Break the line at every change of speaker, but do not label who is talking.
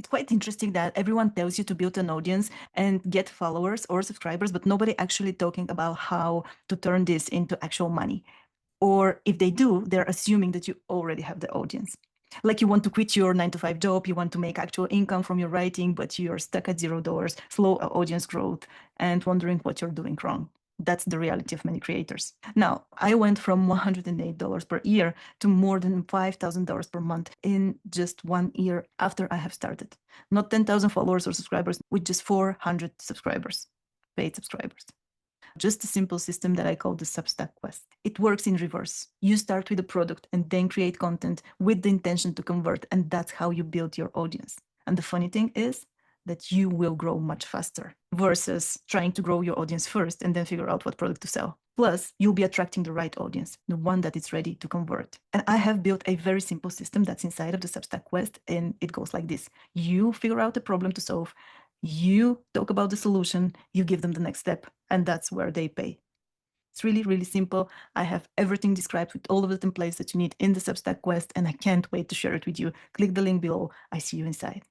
quite interesting that everyone tells you to build an audience and get followers or subscribers, but nobody actually talking about how to turn this into actual money. Or if they do, they're assuming that you already have the audience. Like you want to quit your 9-to-5 job, you want to make actual income from your writing, but you're stuck at $0, slow audience growth, and wondering what you're doing wrong. That's the reality of many creators. Now, I went from $108 per year to more than $5,000 per month in just 1 year after I have started. Not 10,000 followers or subscribers, with just 400 subscribers, paid subscribers. Just a simple system that I call the Substack quest. It works in reverse. You start with a product and then create content with the intention to convert, and that's how you build your audience. And the funny thing is that you will grow much faster versus trying to grow your audience first and then figure out what product to sell. Plus, you'll be attracting the right audience, the one that is ready to convert. And I have built a very simple system that's inside of the Substack quest, and it goes like this. You figure out a problem to solve, you talk about the solution, you give them the next step, and that's where they pay. It's really, really simple. I have everything described with all of the templates that you need in the Substack quest, and I can't wait to share it with you. Click the link below. I see you inside.